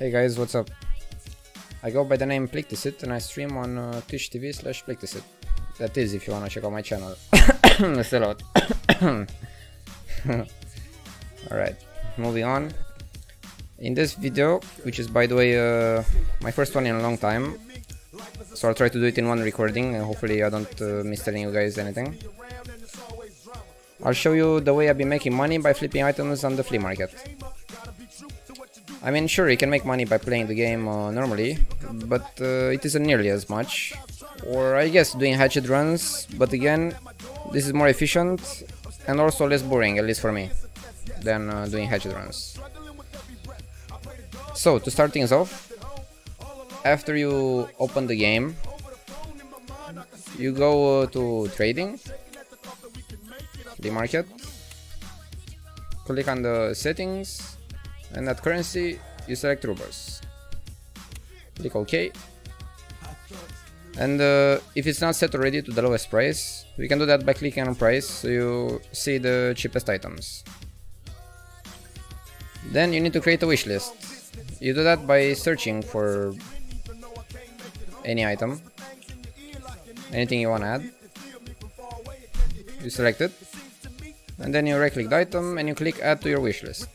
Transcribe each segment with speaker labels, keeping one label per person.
Speaker 1: Hey guys, what's up? I go by the name Plictisit and I stream on Twitch TV/Plictisit. That is, if you wanna check out my channel. Still out. Alright, moving on. In this video, which is by the way my first one in a long time, so I'll try to do it in one recording and hopefully I don't miss telling you guys anything. I'll show you the way I've been making money by flipping items on the flea market. I mean, sure, you can make money by playing the game normally, but it isn't nearly as much. Or I guess doing hatchet runs, but again, this is more efficient and also less boring, at least for me, than doing hatchet runs. So, to start things off, after you open the game, you go to trading, the market, click on the settings, and at currency you select rubles, click OK, and if it's not set already to the lowest price, we can do that by clicking on price so you see the cheapest items. Then you need to create a wish list. You do that by searching for any item, anything you want to add, you select it, and then you right click the item and you click add to your wish list.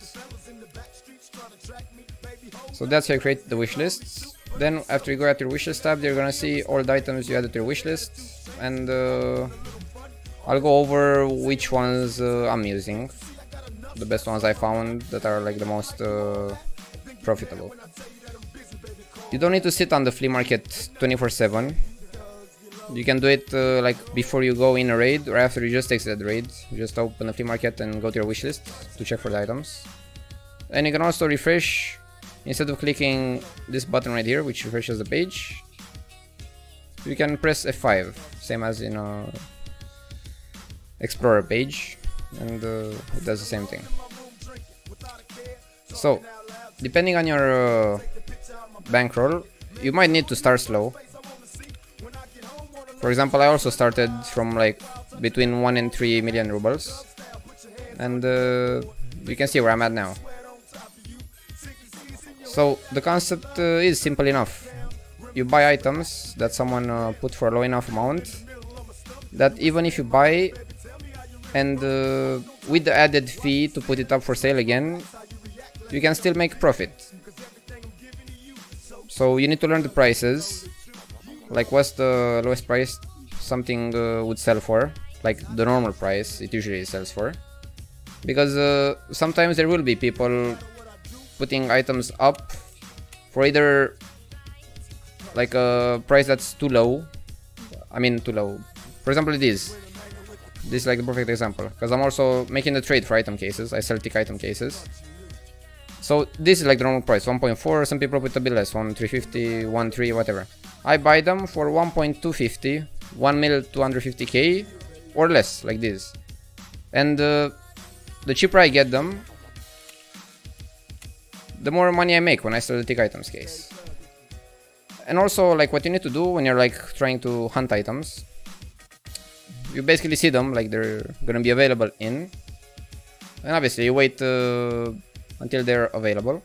Speaker 1: So that's how you create the wish lists. Then after you go at your wishlist tab, you're gonna see all the items you added to your wish list, and I'll go over which ones I'm using, the best ones I found that are like the most profitable. You don't need to sit on the flea market 24/7. You can do it like before you go in a raid or after you just exit the raid. You just open the flea market and go to your wish list to check for the items. And you can also refresh. Instead of clicking this button right here, which refreshes the page, you can press F5, same as in a Explorer page, and it does the same thing. So, depending on your bankroll, you might need to start slow. For example, I also started from like between 1 and 3 million rubles, and you can see where I'm at now. So the concept is simple enough. You buy items that someone put for a low enough amount that even if you buy and with the added fee to put it up for sale again, you can still make profit. So you need to learn the prices, like what's the lowest price something would sell for, like the normal price it usually sells for, because sometimes there will be people putting items up for either like a price that's too low. I mean too low. For example, this is like the perfect example, because I'm also making the trade for item cases. I sell Thicc item cases. So this is like the normal price, 1.4, some people put a bit less, 1.350, 1.3, whatever. I buy them for 1.250, 1.250k or less, like this. And the cheaper I get them, the more money I make when I sell the Thicc items case. And also, like, what you need to do when you're like trying to hunt items, you basically see them like they're gonna be available in, and obviously you wait until they're available,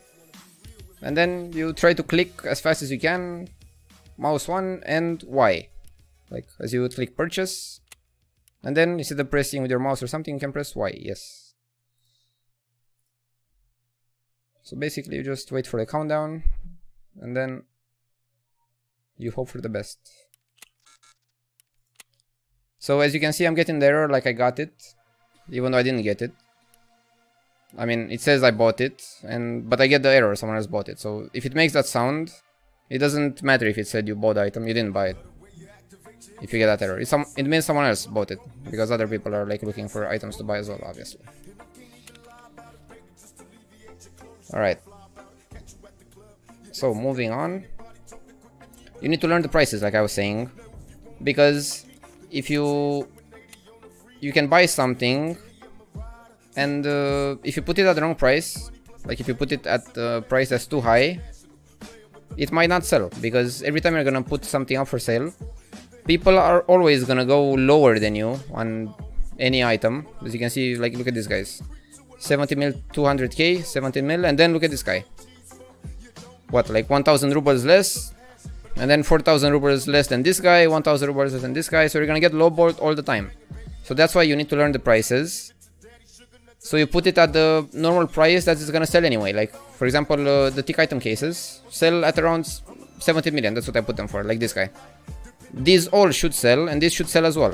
Speaker 1: and then you try to click as fast as you can, mouse 1 and Y, like as you would click purchase, and then instead of pressing with your mouse or something, you can press Y, yes. So basically you just wait for the countdown and then you hope for the best. So as you can see, I'm getting the error like I got it, even though I didn't get it. I mean, it says I bought it, but I get the error, someone else bought it. So if it makes that sound, it doesn't matter if it said you bought the item, you didn't buy it. If you get that error, it means someone else bought it, because other people are like looking for items to buy as well, obviously. Alright, so moving on, you need to learn the prices like I was saying, because if you can buy something and if you put it at the wrong price, like if you put it at a price that's too high, it might not sell, because every time you're gonna put something up for sale, people are always gonna go lower than you on any item. As you can see, like look at these guys. 70 mil, 200k, 17 mil, and then look at this guy. what, like 1000 rubles less, and then 4000 rubles less than this guy, 1000 rubles less than this guy, so you're gonna get lowballed all the time. So that's why you need to learn the prices. So you put it at the normal price that it's gonna sell anyway. Like for example, the Thicc item cases sell at around 70 million. That's what I put them for, like this guy. These all should sell, and this should sell as well.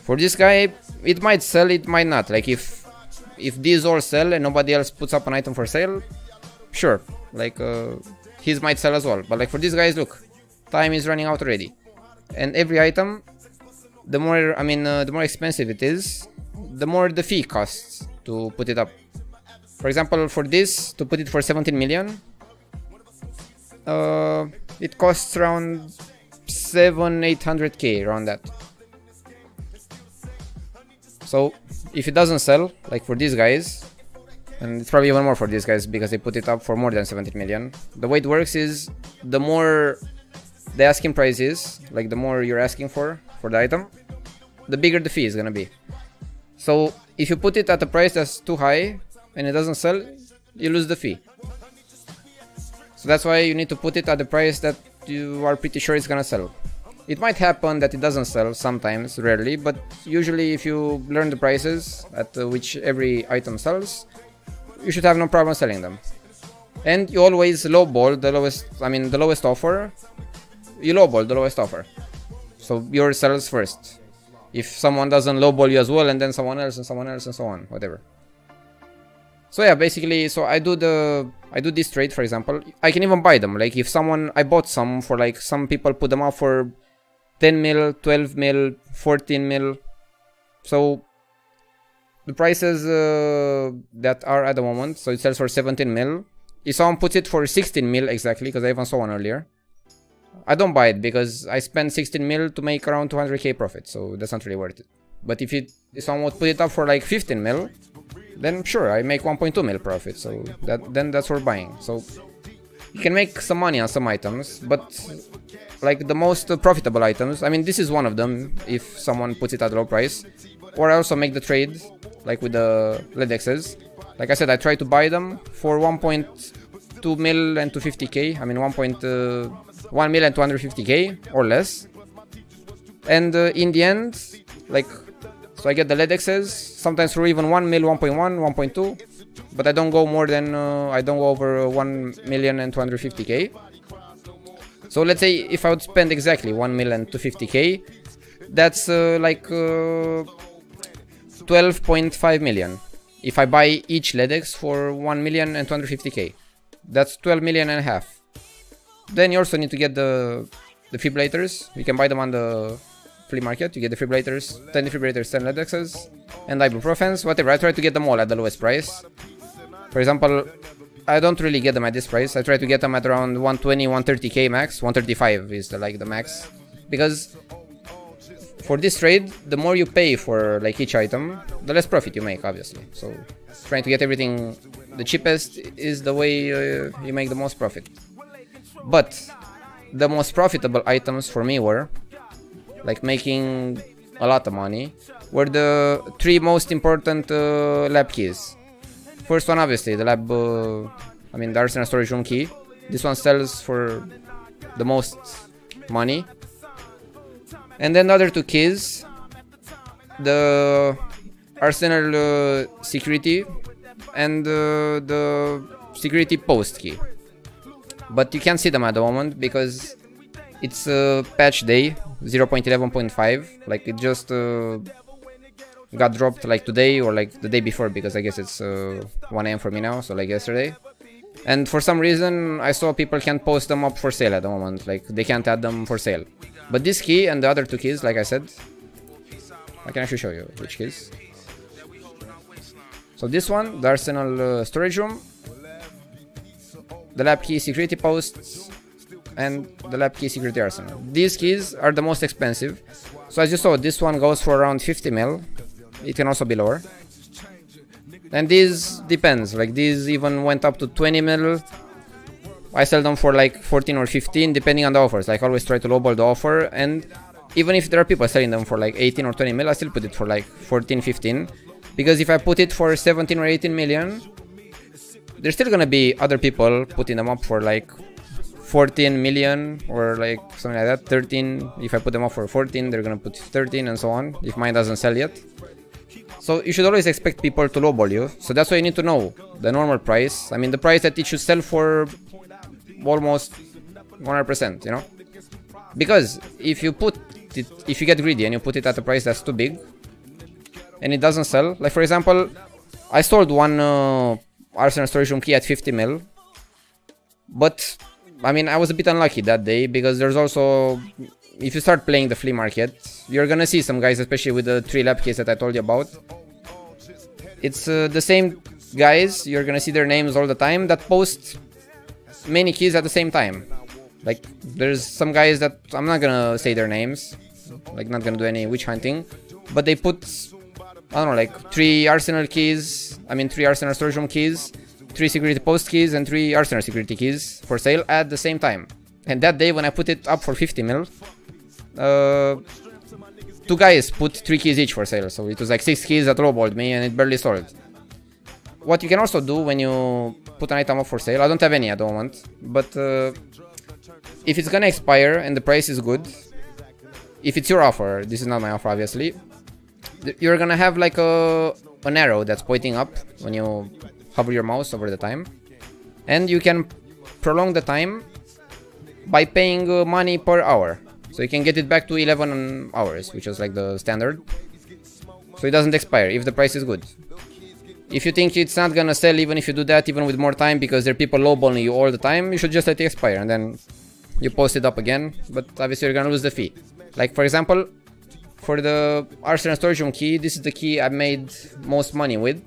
Speaker 1: For this guy, it might sell, it might not. Like if these all sell and nobody else puts up an item for sale, sure, like his might sell as well. But like for these guys, look, time is running out already, and every item, the more the more expensive it is, the more the fee costs to put it up. For example, for this, to put it for 17 million, it costs around 700-800k, around that. So if it doesn't sell, like for these guys, and it's probably even more for these guys because they put it up for more than 17 million, the way it works is the more the asking price is, like the more you're asking for the item, the bigger the fee is gonna be. So if you put it at a price that's too high and it doesn't sell, you lose the fee. So that's why you need to put it at the price that you are pretty sure it's gonna sell. It might happen that it doesn't sell sometimes, rarely, but usually if you learn the prices at which every item sells, you should have no problem selling them. And you always lowball the lowest offer. You lowball the lowest offer, so yours sells first. If someone doesn't lowball you as well, and then someone else and someone else and so on, whatever. So yeah, basically, so I do this trade, for example. I can even buy them. Like if I bought some for, like, some people put them up for 10 mil, 12 mil, 14 mil. So the prices that are at the moment, so it sells for 17 mil. If someone puts it for 16 mil exactly, because I even saw one earlier, I don't buy it because I spent 16 mil to make around 200k profit, so that's not really worth it. But if someone would put it up for like 15 mil, then sure, I make 1.2 mil profit, so then that's worth buying. So you can make some money on some items, but like the most profitable items, I mean, this is one of them if someone puts it at a low price. Or I also make the trade, like with the ledx's. Like I said, I try to buy them for 1.2 mil and 250k. I mean 1 mil and 250k or less. And in the end, like, so I get the ledx's, sometimes for even 1 mil, 1.1, 1.2. But I don't go more than, I don't go over 1 million and 250k. So let's say if I would spend exactly 1 million and 250k, that's like 12.5 million. If I buy each ledx for 1 million and 250k, that's 12 million and a half. Then you also need to get the defibrillators. You can buy them on the flea market. You get defibrillators, 10 defibrillators, 10 ledx's, and ibuprofens, whatever. I try to get them all at the lowest price. For example, I don't really get them at this price. I try to get them at around 120, 130k max. 135 is the max. Because for this trade, the more you pay for like each item, the less profit you make, obviously. So trying to get everything the cheapest is the way you make the most profit. But the most profitable items for me were, like making a lot of money, were the 3 most important lab keys. First one, obviously, the lab, the arsenal storage room key. This one sells for the most money. And then the other 2 keys, the arsenal security and the security post key. But you can't see them at the moment because it's patch day 0.11.5. Like it just got dropped like today or like the day before, because I guess it's 1 AM for me now, so like yesterday. And for some reason I saw people can't post them up for sale at the moment, like they can't add them for sale. But this key and the other 2 keys, like I said, I can actually show you which keys. So this one, the arsenal storage room, the lab key security posts, and the lab key security arsenal. These keys are the most expensive. So as you saw, this one goes for around 50 mil. It can also be lower. And these depends, like these even went up to 20 mil. I sell them for like 14 or 15 depending on the offers. Like always try to lowball the offer, and even if there are people selling them for like 18 or 20 mil, I still put it for like 14, 15. Because if I put it for 17 or 18 million, there's still gonna be other people putting them up for like 14 million or like something like that. 13. If I put them up for 14, they're gonna put 13 and so on, if mine doesn't sell yet. So you should always expect people to lowball you. So that's why you need to know the normal price. I mean, the price that it should sell for almost 100%, you know? Because if you put it, if you get greedy and you put it at a price that's too big and it doesn't sell, like for example, I sold one Arsenal storage room key at 50 mil, but I mean, I was a bit unlucky that day because there's also, if you start playing the flea market, you're gonna see some guys, especially with the 3 lap keys that I told you about. It's the same guys, you're gonna see their names all the time, that post many keys at the same time. Like, there's some guys that, I'm not gonna say their names, like not gonna do any witch hunting, but they put, I don't know, like 3 Arsenal keys, I mean 3 Arsenal storage room keys, 3 security post keys and 3 Arsenal security keys for sale at the same time. And that day when I put it up for 50 mil, 2 guys put 3 keys each for sale, so it was like 6 keys that lowballed me and it barely sold. What you can also do when you put an item up for sale, I don't have any at the moment, but if it's gonna expire and the price is good, if it's your offer, this is not my offer obviously, you're gonna have like an arrow that's pointing up when you hover your mouse over the time, and you can prolong the time by paying money per hour. So you can get it back to 11 hours, which is like the standard. So it doesn't expire if the price is good. If you think it's not gonna sell even if you do that, even with more time, because there are people lowballing you all the time, you should just let it expire and then you post it up again, but obviously you're gonna lose the fee. Like for example, for the Arsenal storage room key, this is the key I made most money with.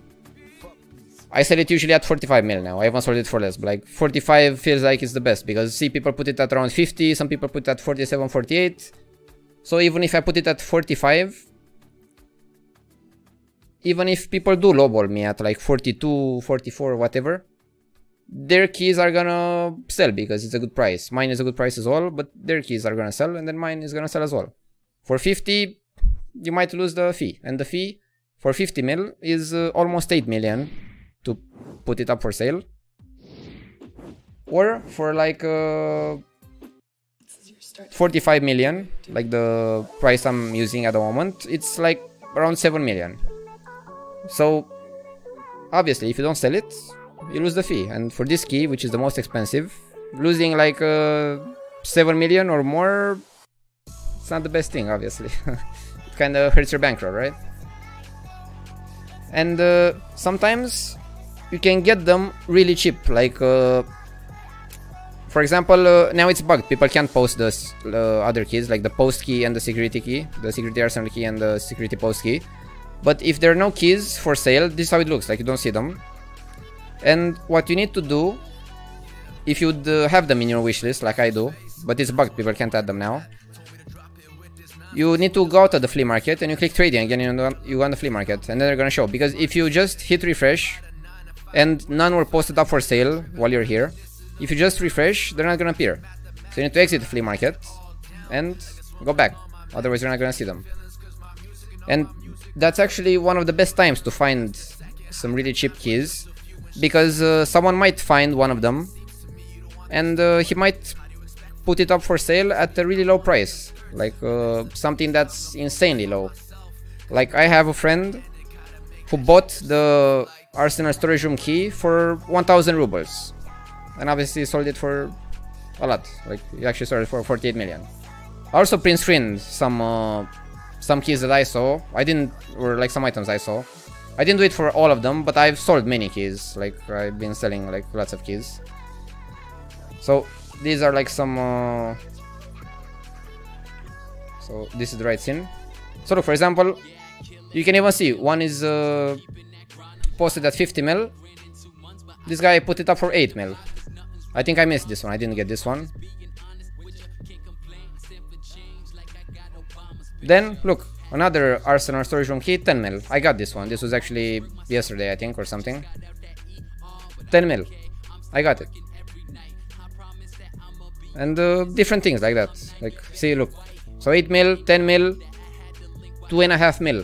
Speaker 1: I sell it usually at 45 mil now. I haven't sold it for less, but like 45 feels like it's the best, because see, people put it at around 50, some people put it at 47, 48. So even if I put it at 45, even if people do lowball me at like 42, 44, whatever, their keys are gonna sell because it's a good price. Mine is a good price as well, but their keys are gonna sell and then mine is gonna sell as well. For 50, you might lose the fee, and the fee for 50 mil is almost 8 million to put it up for sale. Or for like 45 million, like the price I'm using at the moment, it's like around 7 million. So obviously if you don't sell it, you lose the fee. And for this key, which is the most expensive, losing like 7 million or more, it's not the best thing, obviously. It kind of hurts your bankroll, right? And sometimes you can get them really cheap, like for example, now it's bugged, people can't post the other keys, like the post key and the security key, the security arsenal key and the security post key. But if there are no keys for sale, this is how it looks, like you don't see them. And what you need to do, if you'd have them in your wishlist, like I do, but it's bugged, people can't add them now, you need to go out of the flea market and you click trading again, you go on the flea market, and then they're gonna show. Because if you just hit refresh and none were posted up for sale while you're here, if you just refresh, they're not gonna appear. So you need to exit the flea market and go back, otherwise you're not gonna see them. And that's actually one of the best times to find some really cheap keys, because someone might find one of them and he might put it up for sale at a really low price, like something that's insanely low. Like I have a friend who bought the Arsenal storage room key for 1000 rubles and obviously sold it for a lot. Like he actually sold it for 48 million. I also print screened some keys that I saw. I didn't, or like some items I saw. I didn't do it for all of them, but I've sold many keys. Like I've been selling like lots of keys. So these are like some so this is the right scene. So look, for example, you can even see one is posted at 50 mil. This guy put it up for 8 mil. I think I missed this one, I didn't get this one. Then look, another Arsenal storage room key, 10 mil. I got this one. This was actually yesterday, I think, or something. 10 mil. I got it. And different things like that. Like, see, look. So 8 mil, 10 mil, 2.5 mil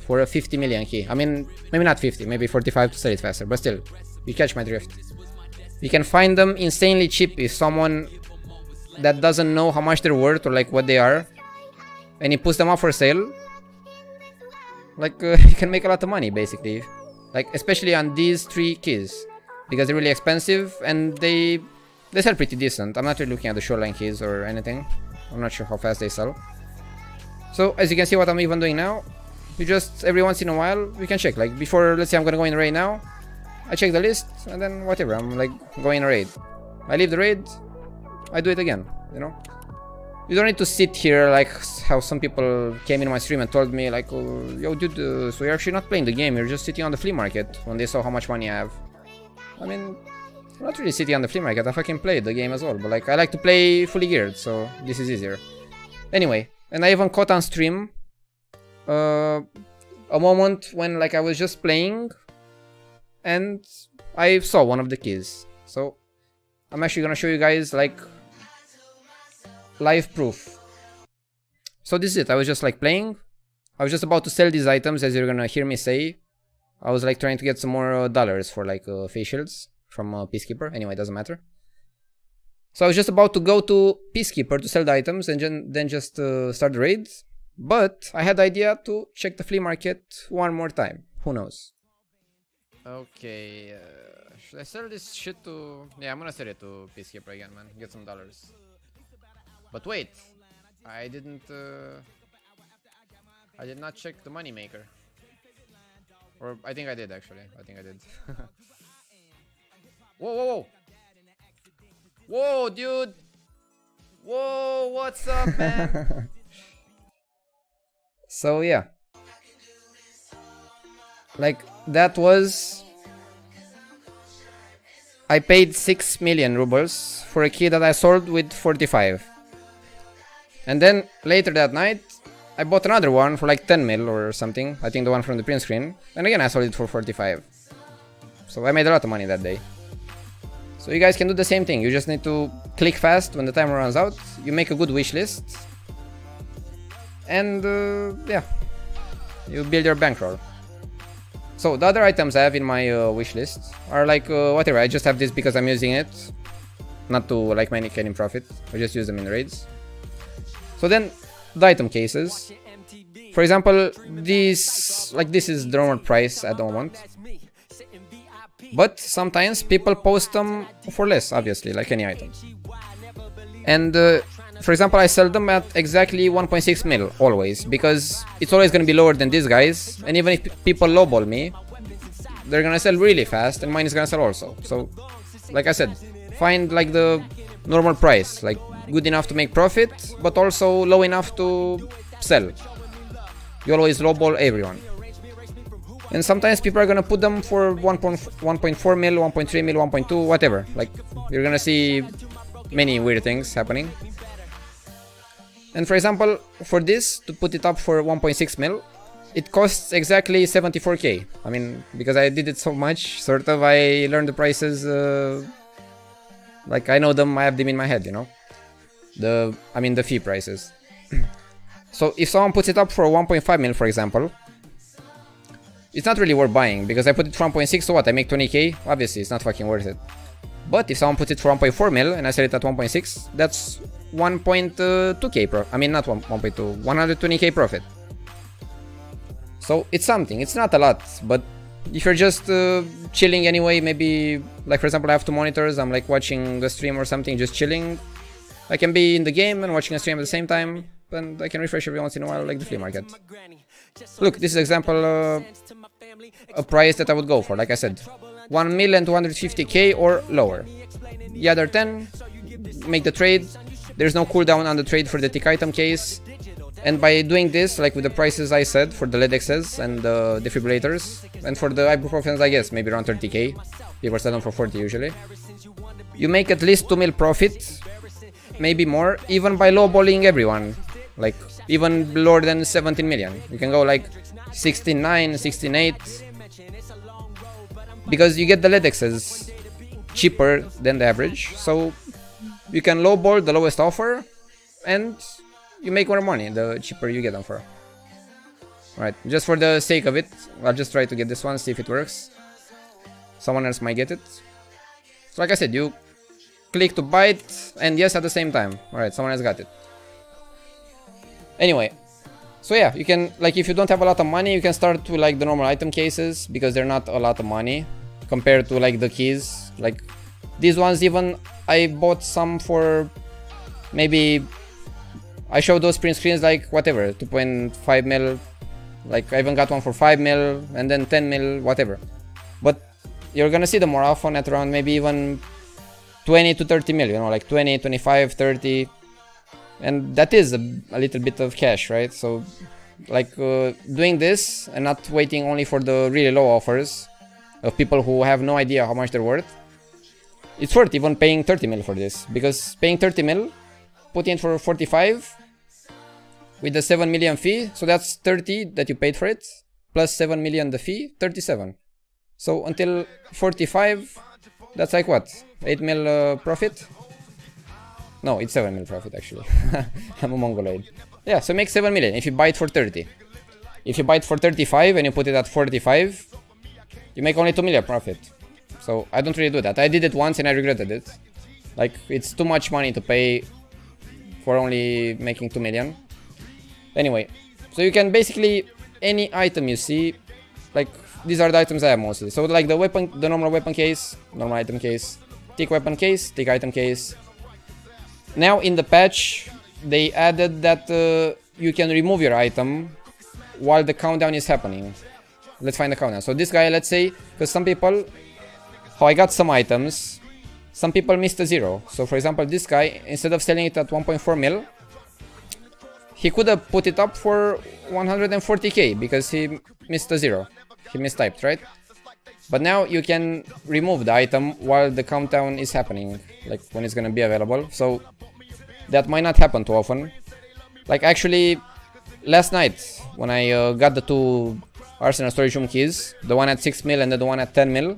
Speaker 1: for a 50 million key. I mean, maybe not 50, maybe 45 to sell it faster, but still. You catch my drift. You can find them insanely cheap if someone that doesn't know how much they're worth or like what they are, and he puts them up for sale. Like you can make a lot of money basically. Like especially on these 3 keys, because they're really expensive and they sell pretty decent. I'm not really looking at the shoreline keys or anything. I'm not sure how fast they sell. So as you can see, what I'm even doing now, you just every once in a while you can check. Like before, let's say I'm gonna go in a raid now, I check the list and then whatever, I'm like going in a raid. I leave the raid, I do it again, you know. You don't need to sit here like how some people came in my stream and told me like, oh, yo dude, so you're actually not playing the game, you're just sitting on the flea market, when they saw how much money I have. I mean, I'm not really sitting on the flea market, I fucking play the game as well, but like I like to play fully geared, so this is easier. Anyway, and I even caught on stream a moment when like I was just playing and I saw one of the keys. So I'm actually gonna show you guys like live proof. So this is it. I was just like playing. I was just about to sell these items, as you're gonna hear me say. I was like trying to get some more dollars for like face shields from Peacekeeper. Anyway, it doesn't matter. So I was just about to go to Peacekeeper to sell the items and then just start the raid. But I had the idea to check the flea market one more time. Who knows? Okay, should I sell this shit to... Yeah, I'm gonna sell it to Peacekeeper again, man. Get some dollars. But wait, I did not check the money maker. Or I think I did actually. I think I did. Whoa, whoa, whoa! Whoa, dude! Whoa, what's up, man? So yeah, like that was... I paid 6 million rubles for a key that I sold with 45. And then later that night, I bought another one for like 10 mil or something. I think the one from the print screen. And again, I sold it for 45. So I made a lot of money that day. So you guys can do the same thing. You just need to click fast when the timer runs out. You make a good wish list. And yeah, you build your bankroll. So the other items I have in my wish list are like whatever. I just have this because I'm using it. Not to like make any profit. I just use them in raids. So then, the item cases. For example, this is the normal price at the moment. But sometimes people post them for less, obviously, like any item. And for example, I sell them at exactly 1.6 mil, always. Because it's always going to be lower than these guys. And even if people lowball me, they're going to sell really fast and mine is going to sell also. So, like I said, find like the normal price. Like, good enough to make profit, but also low enough to sell. You always lowball everyone. And sometimes people are gonna put them for 1.4 mil, 1.3 mil, 1.2, whatever. Like, you're gonna see many weird things happening. And for example, for this, to put it up for 1.6 mil, it costs exactly 74k. I mean, because I did it so much, sort of, I learned the prices, like I know them, I have them in my head, you know? The fee prices. So if someone puts it up for 1.5 mil, for example, it's not really worth buying, because I put it for 1.6, so what, I make 20k? Obviously, it's not fucking worth it. But if someone puts it for 1.4 mil, and I sell it at 1.6, that's 1.2k profit. I mean, not 1.2, 120k profit. So it's something, it's not a lot, but if you're just chilling anyway, maybe, like for example, I have 2 monitors, I'm like watching a stream or something, just chilling. I can be in the game and watching a stream at the same time, and I can refresh every once in a while, like the flea market. Look, this is example, a price that I would go for, like I said, 1,250k or lower. The other 10, make the trade. There's no cooldown on the trade for the Thicc item case. And by doing this, like with the prices I said for the ledx's and the defibrillators, and for the ibuprofens, I guess maybe around 30k. People sell them for 40 usually. You make at least 2 mil profit, maybe more, even by lowballing everyone. Like even lower than 17 million. You can go like 16.9, 16.8. Because you get the ledx's cheaper than the average, so you can lowball the lowest offer and you make more money the cheaper you get them for. Alright, just for the sake of it, I'll just try to get this one, see if it works. someone else might get it. So like I said, you click to buy it and yes at the same time. Alright, someone else got it. Anyway, so yeah, you can, like, if you don't have a lot of money, you can start with like the normal item cases, because they're not a lot of money compared to like the keys. Like these ones, even I bought some for maybe, I showed those print screens like whatever, 2.5 mil, like I even got one for 5 mil and then 10 mil, whatever. But you're gonna see them more often at around maybe even 20 to 30 mil, you know, like 20, 25, 30. And that is a little bit of cash, right? So like doing this and not waiting only for the really low offers of people who have no idea how much they're worth. It's worth even paying 30 mil for this, because paying 30 mil, putting it for 45 with the 7 million fee, so that's 30 that you paid for it, plus 7 million the fee, 37. So until 45, that's like what? 8 mil profit? No, it's 7 mil profit actually. I'm a mongoloid. Yeah, so make 7 million if you buy it for 30. If you buy it for 35 and you put it at 45, you make only 2 million profit. So I don't really do that. I did it once and I regretted it. Like, it's too much money to pay for only making 2 million. Anyway, so you can basically, any item you see, like these are the items I have mostly. So like the weapon, the normal weapon case, normal item case, Thicc weapon case, Thicc item case. Now in the patch, they added that you can remove your item while the countdown is happening. Let's find the countdown. So this guy, let's say, because some people, how I got some items, some people missed a 0. So for example, this guy, instead of selling it at 1.4 mil, he could have put it up for 140k because he missed a 0. He mistyped, right? But now you can remove the item while the countdown is happening, like when it's gonna be available. So that might not happen too often. Like actually, last night when I got the 2 Arsenal storage room keys, the one at 6 mil and the one at 10 mil,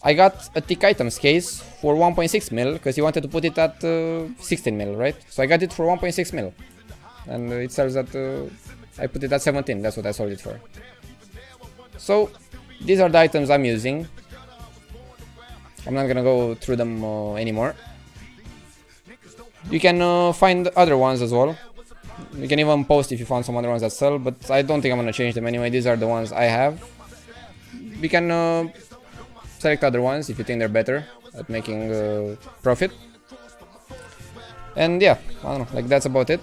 Speaker 1: I got a Thicc items case for 1.6 mil because he wanted to put it at 16 mil, right? So I got it for 1.6 mil, and it sells at I put it at 17. That's what I sold it for. So these are the items I'm using. I'm not gonna go through them anymore. You can find other ones as well. You can even post if you found some other ones that sell, but I don't think I'm gonna change them anyway. These are the ones I have. We can select other ones if you think they're better at making profit. And yeah, I don't know, like that's about it.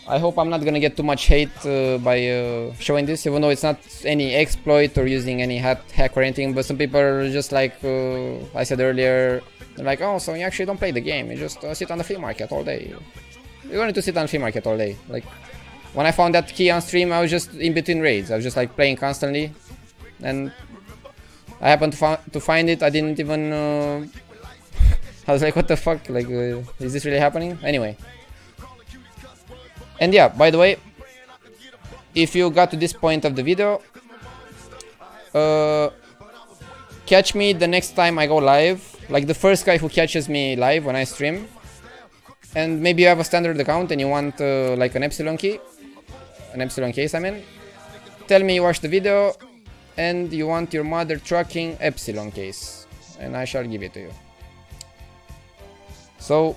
Speaker 1: I hope I'm not gonna get too much hate by showing this, even though it's not any exploit or using any hack or anything. But some people are just like I said earlier, they're like, oh, so you actually don't play the game, you just sit on the flea market all day. You don't need to sit on the flea market all day. Like, when I found that key on stream, I was just in between raids. I was just like playing constantly, and I happened to find it. I didn't even I was like, what the fuck, like is this really happening? Anyway. And yeah, by the way, if you got to this point of the video, catch me the next time I go live, like the first guy who catches me live when I stream. And maybe you have a standard account and you want like an epsilon key, an epsilon case, I mean. Tell me you watched the video and you want your mother trucking epsilon case, and I shall give it to you. So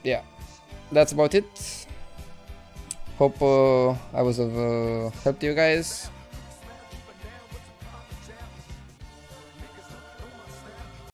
Speaker 1: yeah, that's about it. Hope I was of help to you guys.